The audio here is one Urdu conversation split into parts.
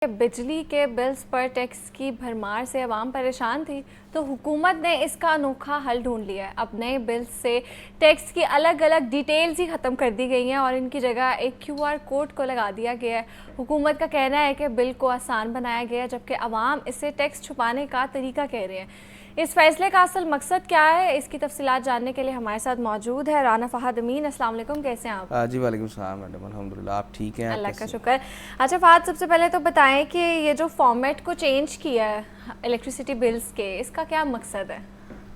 بجلی کے بلز پر ٹیکس کی بھرمار سے عوام پریشان تھی تو حکومت نے اس کا انوکھا حل ڈھونڈ لیا ہے۔ اب نئے بلز سے ٹیکس کی الگ الگ ڈیٹیلز ہی ختم کر دی گئی ہیں اور ان کی جگہ ایک QR کوڈ کو لگا دیا گیا ہے۔ حکومت کا کہنا ہے کہ بل کو آسان بنایا گیا ہے، جبکہ عوام اسے ٹیکس چھپانے کا طریقہ کہہ رہے ہیں۔ اس فیصلے کا اصل مقصد کیا ہے، اس کی تفصیلات جاننے کے لیے ہمارے ساتھ موجود ہے رانا فہد امین۔ السلام علیکم، کیسے ہیں آپ؟ جی وعلیکم السلام میڈم، الحمدللہ آپ ٹھیک ہیں؟ اللہ کا شکر۔ اچھا فہد، سب سے پہلے تو بتائیں کہ یہ جو فارمیٹ کو چینج کیا ہے الیکٹریسٹی بلز کے، اس کا کیا مقصد ہے؟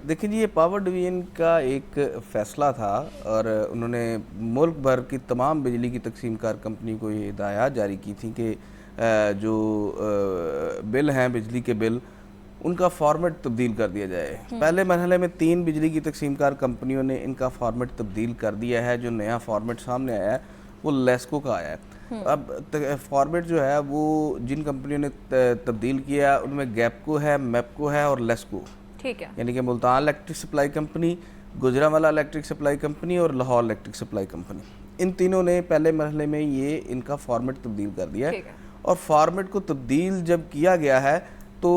دیکھیں جی، یہ پاور ڈویژن کا ایک فیصلہ تھا اور انہوں نے ملک بھر کی تمام بجلی کی تقسیم کار کمپنی کو یہ ہدایات جاری کی تھی کہ جو بل ہیں بجلی کے بل، ان کا فارمیٹ تبدیل کر دیا جائے۔ پہلے مرحلے میں 3 بجلی کی تقسیم کار کمپنیوں نے ان کا فارمیٹ تبدیل کر دیا ہے۔ جو نیا فارمیٹ سامنے آیا ہے وہ لیسکو کا آیا ہے۔ اب فارمیٹ جو ہے وہ جن کمپنیوں نے تبدیل کیا ان میں گیپکو ہے، میپکو ہے اور لیسکو، ٹھیک ہے، یعنی کہ Multan electric supply company, Gujranwala electric supply company اور لاہور الیکٹرک سپلائی کمپنی، ان تینوں نے پہلے مرحلے میں یہ ان کا فارمیٹ تبدیل کر دیا ہے۔ اور فارمیٹ کو تبدیل جب کیا گیا ہے تو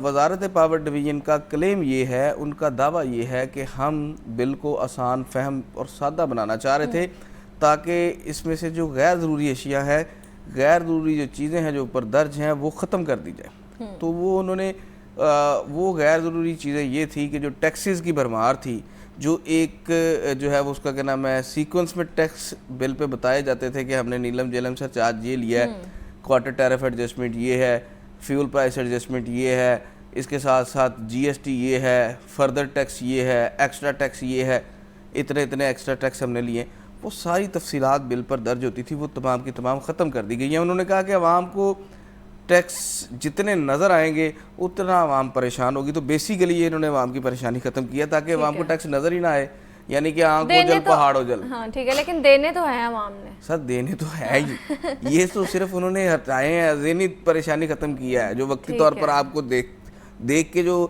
وزارت پاور ڈویژن کا کلیم یہ ہے، ان کا دعویٰ یہ ہے کہ ہم بل کو آسان فہم اور سادہ بنانا چاہ رہے تھے تاکہ اس میں سے جو غیر ضروری اشیاء ہے، غیر ضروری جو چیزیں ہیں جو اوپر درج ہیں وہ ختم کر دی جائے۔ تو وہ انہوں نے وہ غیر ضروری چیزیں یہ تھی کہ جو ٹیکسز کی بھرمار تھی، جو ایک جو ہے وہ اس کا کیا نام ہے سیکوینس میں ٹیکس بل پہ بتائے جاتے تھے کہ ہم نے نیلم جیلم سے چارج یہ لیا ہے، کوارٹر ٹیرف ایڈجسٹمنٹ یہ ہے، فیول پرائس ایڈجسٹمنٹ یہ ہے، اس کے ساتھ ساتھ GST یہ ہے، فردر ٹیکس یہ ہے، ایکسٹرا ٹیکس یہ ہے، اتنے ایکسٹرا ٹیکس ہم نے لیے، وہ ساری تفصیلات بل پر درج ہوتی تھی، وہ تمام کی تمام ختم کر دی گئی ہیں۔ انہوں نے کہا کہ عوام کو ٹیکس جتنے نظر آئیں گے اتنا عوام پریشان ہوگی، تو بیسیکلی یہ انہوں نے عوام کی پریشانی ختم کیا تاکہ عوام کو ٹیکس نظر ہی نہ آئے، یعنی کہ آنکھ ہو جل پہاڑ ہو جل۔ ہاں ٹھیک ہے، لیکن دینے تو ہیں عوام نے۔ سر دینے تو ہے ہی، یہ تو صرف انہوں نے ہٹائے ہیں، ذہنی پریشانی ختم کیا ہے۔ جو وقتی طور پر آپ کو دیکھ کے جو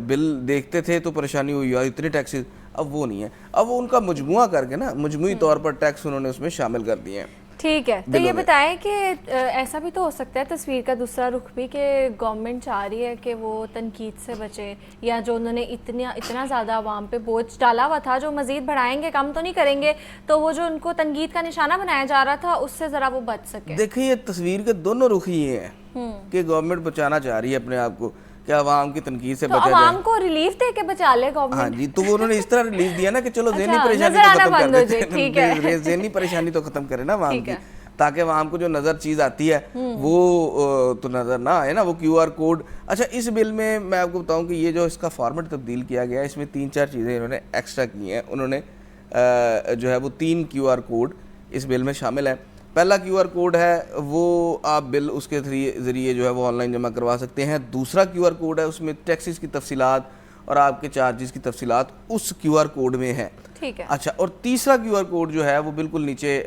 بل دیکھتے تھے تو پریشانی ہوئی اور اتنے ٹیکسز، اب وہ نہیں ہے، اب وہ ان کا مجموعہ کر کے نا مجموعی طور پر ٹیکس انہوں نے اس میں شامل کر دیے ہیں۔ ٹھیک ہے، تو یہ بتائیں کہ ایسا بھی تو ہو سکتا ہے تصویر کا دوسرا رخ بھی کہ گورنمنٹ چاہ رہی ہے کہ وہ تنقید سے بچے، یا جو انہوں نے اتنا زیادہ عوام پہ بوجھ ڈالا ہوا تھا جو مزید بڑھائیں گے، کم تو نہیں کریں گے، تو وہ جو ان کو تنقید کا نشانہ بنایا جا رہا تھا اس سے ذرا وہ بچ سکے۔ دیکھیں یہ تصویر کے دونوں رخ ہی یہ ہیں کہ گورنمنٹ بچانا چاہ رہی ہے اپنے آپ کو کہ عوام کی تنقید سے بچا جائے، عوام کو ریلیف دے کے بچا لے گورنمنٹ۔ ہاں جی، تو وہ انہوں نے اس طرح ریلیف دیا نا کہ چلو ذہنی پریشانی تو ختم کر دیتے، ذہنی پریشانی تو ختم کرے نا عوام کی، تاکہ عوام کو جو نظر چیز آتی ہے وہ تو نظر نہ آئے نا، وہ QR کوڈ۔ اچھا اس بل میں آپ کو بتاؤں کہ یہ جو اس کا فارمیٹ تبدیل کیا گیا ہے، اس میں 3-4 چیزیں انہوں نے ایکسٹرا کی ہیں۔ انہوں نے جو ہے وہ 3 QR کوڈ اس بل میں شامل ہیں۔ پہلا QR کوڈ ہے وہ آپ بل اس کے ذریعے جو ہے وہ آن لائن جمع کروا سکتے ہیں۔ دوسرا QR کوڈ ہے، اس میں ٹیکسز کی تفصیلات اور آپ کے چارجز کی تفصیلات اس QR کوڈ میں ہیں۔ اچھا، اور تیسرا QR کوڈ جو ہے وہ بالکل نیچے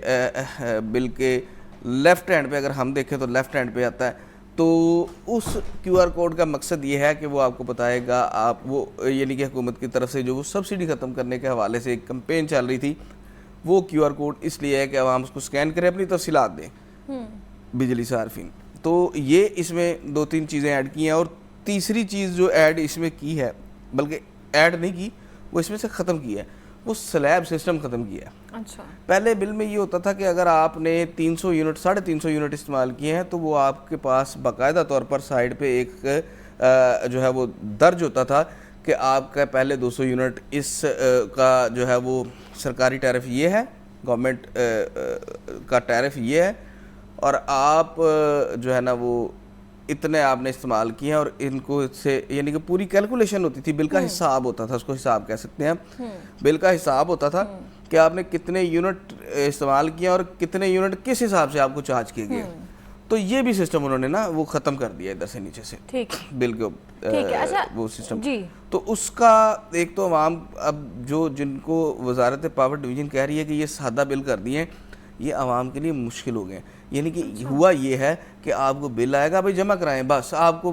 بل کے لیفٹ ہینڈ پہ، اگر ہم دیکھیں تو لیفٹ ہینڈ پہ آتا ہے، تو اس QR کوڈ کا مقصد یہ ہے کہ وہ آپ کو بتائے گا، آپ وہ یعنی کہ حکومت کی طرف سے جو وہ سبسڈی ختم کرنے کے حوالے سے ایک کمپین چل رہی تھی، وہ QR کوڈ اس لیے ہے کہ عوام اس کو سکین کرے، اپنی تفصیلات دیں بجلی صارفین۔ تو یہ اس میں 2-3 چیزیں ایڈ کی ہیں، اور تیسری چیز جو ایڈ اس میں کی ہے، بلکہ ایڈ نہیں کی، وہ اس میں سے ختم کی ہے، وہ سلیب سسٹم ختم کیا ہے۔ اچھا، پہلے بل میں یہ ہوتا تھا کہ اگر آپ نے 300 یونٹ 350 یونٹ استعمال کیے ہیں تو وہ آپ کے پاس باقاعدہ طور پر سائڈ پہ ایک جو ہے وہ درج ہوتا تھا کہ آپ کا پہلے 200 یونٹ اس کا جو ہے وہ سرکاری ٹیرف یہ ہے، گورنمنٹ کا ٹیرف یہ ہے، اور آپ جو ہے نا وہ اتنے آپ نے استعمال کیے ہیں، اور ان کو سے یعنی کہ پوری کیلکولیشن ہوتی تھی، بل کا حساب ہوتا تھا، اس کو حساب کہہ سکتے ہیں ہم، بل کا حساب ہوتا تھا کہ آپ نے کتنے یونٹ استعمال کیا اور کتنے یونٹ کس حساب سے آپ کو چارج کیے گئے۔ تو یہ بھی سسٹم انہوں نے نا وہ ختم کر دیا ادھر سے نیچے سے بل کے وہ سسٹم۔ تو اس کا ایک تو عوام اب جو جن کو وزارت پاور ڈویژن کہہ رہی ہے کہ یہ سادہ بل کر دیے ہیں، یہ عوام کے لیے مشکل ہو گئے، یعنی کہ ہوا یہ ہے کہ آپ کو بل آئے گا بھائی جمع کرائیں، بس آپ کو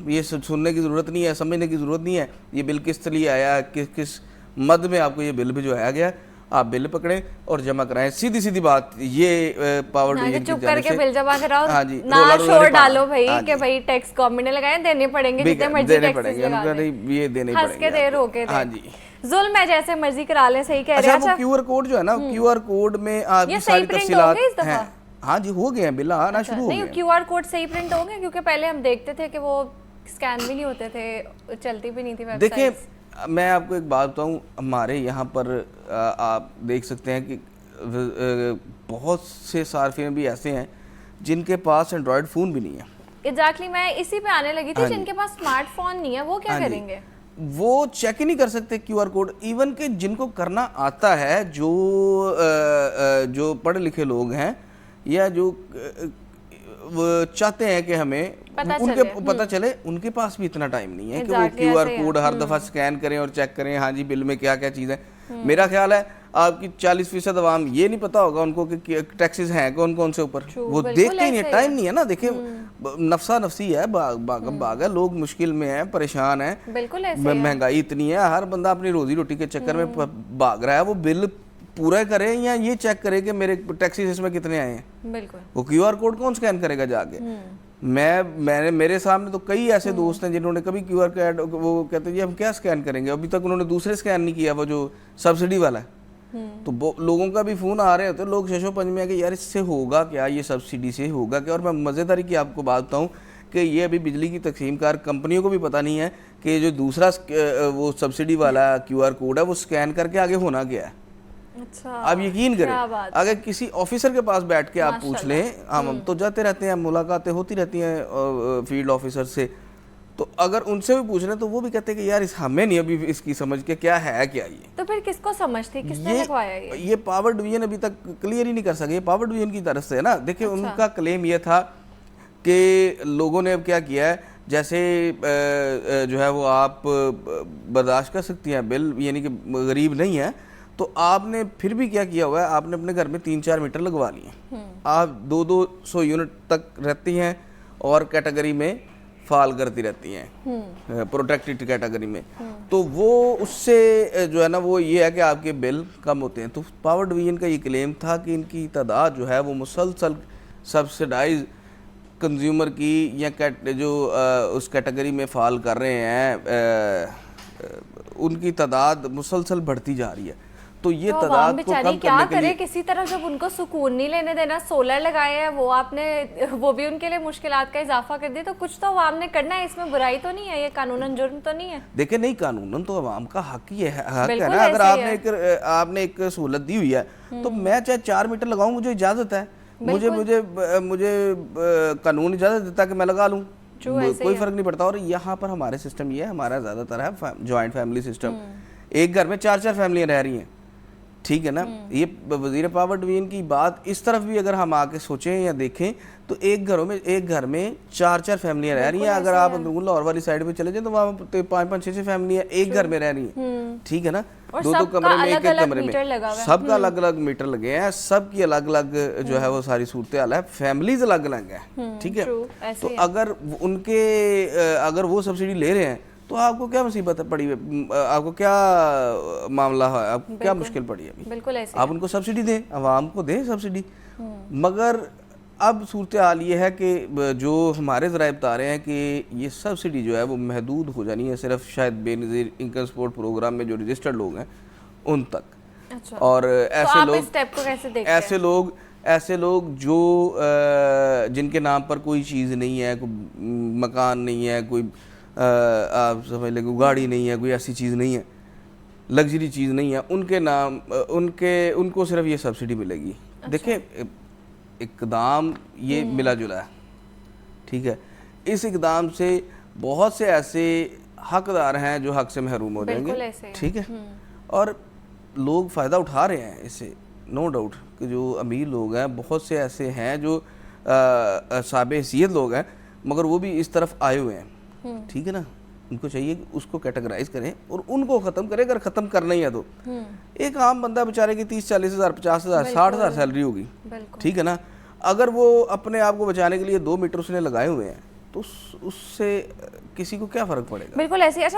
یہ سننے کی ضرورت نہیں ہے، سمجھنے کی ضرورت نہیں ہے یہ بل کس لیے آیا، کس مد میں آپ کو یہ بل بھجوایا گیا، آپ بل پکڑیں اور جمع کرائیں. سیدھی سیدھی بات یہ پاور ڈویژن چپ کر کے بل جمع کراؤ, ہاں جی, نہ شور ڈالو بھائی کہ بھائی ٹیکس گورنمنٹ نے لگائے دینے پڑیں گے, جتنے مرضی ٹیکسز لگا دیں, یہ دینے ہنس کے دے رو کے دے. ہاں جی, ظلم ہے, جیسے مرضی کرا لیں, صحیح کہہ رہے ہیں. اچھا وہ کیو آر کوڈ جو ہے نا, کیو آر کوڈ میں آپ کی ساری تفصیلات ہیں. ہاں جی, ہو گئے ہیں, بل آنا شروع ہو گئے ہیں. نہیں, کیو آر کوڈ صحیح پرنٹ ہو گئے, کیونکہ پہلے ہم دیکھتے تھے کہ وہ اسکین بھی نہیں ہوتے تھے, چلتی بھی نہیں تھی ویب سائٹ. دیکھیں میں آپ کو ایک بات بتاؤں, ہمارے یہاں پر آپ دیکھ سکتے ہیں کہ بہت سے صارفین بھی ایسے ہیں جن کے پاس اینڈرائڈ فون بھی نہیں ہے. ایگزیکٹلی, میں اسی پہ آنے لگی تھی, جن کے پاس اسمارٹ فون نہیں ہے وہ کیا کریں گے؟ وہ چیک ہی نہیں کر سکتے کیو آر کوڈ. ایون کہ جن کو کرنا آتا ہے, جو پڑھے لکھے لوگ ہیں یا جو چاہتے ہیں کہ ہمیں ان کے پتہ چلے, ان کے پاس بھی اتنا ٹائم نہیں ہے کہ وہ کیو آر کوڈ ہر دفعہ سکین کریں اور چیک کریں ہاں جی بل میں کیا کیا چیز ہے. میرا خیال ہے آپ کی 40% عوام یہ نہیں پتا ہوگا ان کو کہ ٹیکسز ہیں کون کون سے اوپر, وہ دیکھتے ہی نہیں, ٹائم نہیں ہے نا. دیکھیں نفسا نفسی ہے, باغ ہے, لوگ مشکل میں ہیں, پریشان ہیں, مہنگائی اتنی ہے, ہر بندہ اپنی روزی روٹی کے چکر میں بھاگ رہا ہے. وہ بل پورا کرے یا یہ چیک کرے کہ میرے ٹیکسیز اس میں کتنے آئے ہیں. بالکل, وہ کیو آر کوڈ کون سکین کرے گا جا کے؟ میرے سامنے تو کئی ایسے دوست ہیں جنہوں نے کبھی کیو آر کوڈ, وہ کہتے ہیں جی ہم کیا سکین کریں گے, ابھی تک انہوں نے دوسرے سکین نہیں کیا, وہ جو سبسڈی والا ہے. تو لوگوں کا بھی فون آ رہے ہوتے ہیں, لوگ ششو پنج میں کہ یار اس سے ہوگا کیا, یہ سبسڈی سے ہوگا کیا. اور میں مزیداری کی آپ کو بات بتاؤں کہ یہ ابھی بجلی کی تقسیم کار کمپنیوں کو بھی پتہ نہیں ہے کہ جو دوسرا وہ سبسڈی والا کیو آر کوڈ ہے وہ سکین کر کے آگے ہونا کیا ہے. آپ یقین کریں, اگر کسی آفیسر کے پاس بیٹھ کے آپ پوچھ لیں, ہم تو جاتے رہتے ہیں, ملاقاتیں ہوتی رہتی ہیں فیلڈ آفیسر سے, تو اگر ان سے بھی پوچھ لیں تو وہ بھی کہتے ہیں کہ یار ہمیں نہیں ابھی اس کی سمجھ کے کیا ہے کیا. یہ تو پھر کس کو سمجھ تھی, کس نے لگوایا یہ پاور ڈویژن ابھی تک کلیئر ہی نہیں کر سکے. یہ پاور ڈویژن کی طرف سے ہے نا. دیکھیں ان کا کلیم یہ تھا کہ لوگوں نے اب کیا کیا ہے, جیسے جو ہے وہ آپ برداشت کر سکتی ہیں بل, یعنی کہ غریب نہیں ہے تو آپ نے پھر بھی کیا کیا ہوا ہے, آپ نے اپنے گھر میں 3-4 میٹر لگوا لیے ہیں. آپ 200 یونٹ تک رہتی ہیں اور کیٹیگری میں فال کرتی رہتی ہیں, پروٹیکٹڈ کیٹیگری میں, تو وہ اس سے جو ہے نا وہ یہ ہے کہ آپ کے بل کم ہوتے ہیں. تو پاور ڈویژن کا یہ کلیم تھا کہ ان کی تعداد جو ہے وہ مسلسل سبسڈائز کنزیومر کی یا جو اس کیٹیگری میں فال کر رہے ہیں ان کی تعداد مسلسل بڑھتی جا رہی ہے. تو یہ تعداد کو کم کیا کرے کسی طرح, جب ان کو سکون نہیں لینے دینا, سولر لگائے ہیں وہ آپ نے, وہ بھی ان کے لیے مشکلات کا اضافہ کر دیا, تو کچھ تو عوام نے کرنا ہے, اس میں برائی تو نہیں ہے, یہ قانوناً جرم تو نہیں ہے. دیکھیں نہیں, قانوناً تو عوام کا حق ہی ہے, حق ہے نا. اگر آپ نے ایک سہولت دی ہوئی ہے تو میں چاہے 4 میٹر لگاؤں, مجھے اجازت ہے, مجھے قانون اجازت دیتا کہ میں لگا لوں, کوئی فرق نہیں پڑتا. اور یہاں پر ہمارے سسٹم یہ ہے, ہمارا زیادہ تر ہے جوائنٹ فیملی سسٹم, ایک گھر میں 4 فیملیاں رہ رہی ہیں, ٹھیک ہے نا. یہ وزیر پاور ڈویژن کی بات اس طرف بھی اگر ہم آ کے سوچیں یا دیکھیں تو ایک گھر میں 4 فیملیاں رہ رہی ہیں. اگر آپ اندرون لاہور والی سائڈ پہ چلے جائیں تو وہاں 5-6 فیملیاں ایک گھر میں رہ رہی ہیں, ٹھیک ہے نا. 2 کمرے میں, ایک کمرے میں, سب کا الگ الگ میٹر لگے ہیں, سب کی الگ الگ جو ہے وہ ساری صورتحال ہے, فیملیز الگ الگ ہیں, ٹھیک ہے. تو اگر وہ سبسڈی لے رہے ہیں تو آپ کو کیا مصیبت پڑی ہے, آپ کو کیا معاملہ ہے, آپ کو کیا مشکل پڑی ہے. بالکل ایسے آپ ان کو سبسڈی دیں, عوام کو دیں سبسڈی. مگر اب صورتحال یہ ہے کہ جو ہمارے ذرائع بتا رہے ہیں کہ یہ سبسڈی جو ہے وہ محدود ہو جانی ہے صرف شاید بے نظیر انکم سپورٹ پروگرام میں جو رجسٹرڈ لوگ ہیں ان تک. اور ایسے لوگ جو جن کے نام پر کوئی چیز نہیں ہے, کوئی مکان نہیں ہے, کوئی آپ سمجھ لیں کوئی گاڑی نہیں ہے, کوئی ایسی چیز نہیں ہے, لگژری چیز نہیں ہے, ان کے نام ان کو صرف یہ سبسڈی ملے گی. دیکھیں اقدام یہ ملا جلا ہے, ٹھیک ہے. اس اقدام سے بہت سے ایسے حقدار ہیں جو حق سے محروم ہو جائیں گے, ٹھیک ہے. اور لوگ فائدہ اٹھا رہے ہیں اس سے, نو ڈاؤٹ کہ جو امیر لوگ ہیں بہت سے ایسے ہیں جو صاحب حیثیت لوگ ہیں, مگر وہ بھی اس طرف آئے ہوئے ہیں, ٹھیک ہے نا. ان کو چاہیے کہ اس کو کیٹیگرائز کریں اور ان کو ختم کریں. اگر ختم کرنا ہی ہے تو ایک عام بندہ بیچارے کی 30-40 ہزار 50 ہزار 60 ہزار سیلری ہوگی, ٹھیک ہے نا. اگر وہ اپنے آپ کو بچانے کے لیے 2 میٹر اس نے لگائے ہوئے ہیں تو اس سے کسی کو کیا فرق پڑے گا. بالکل ایسی.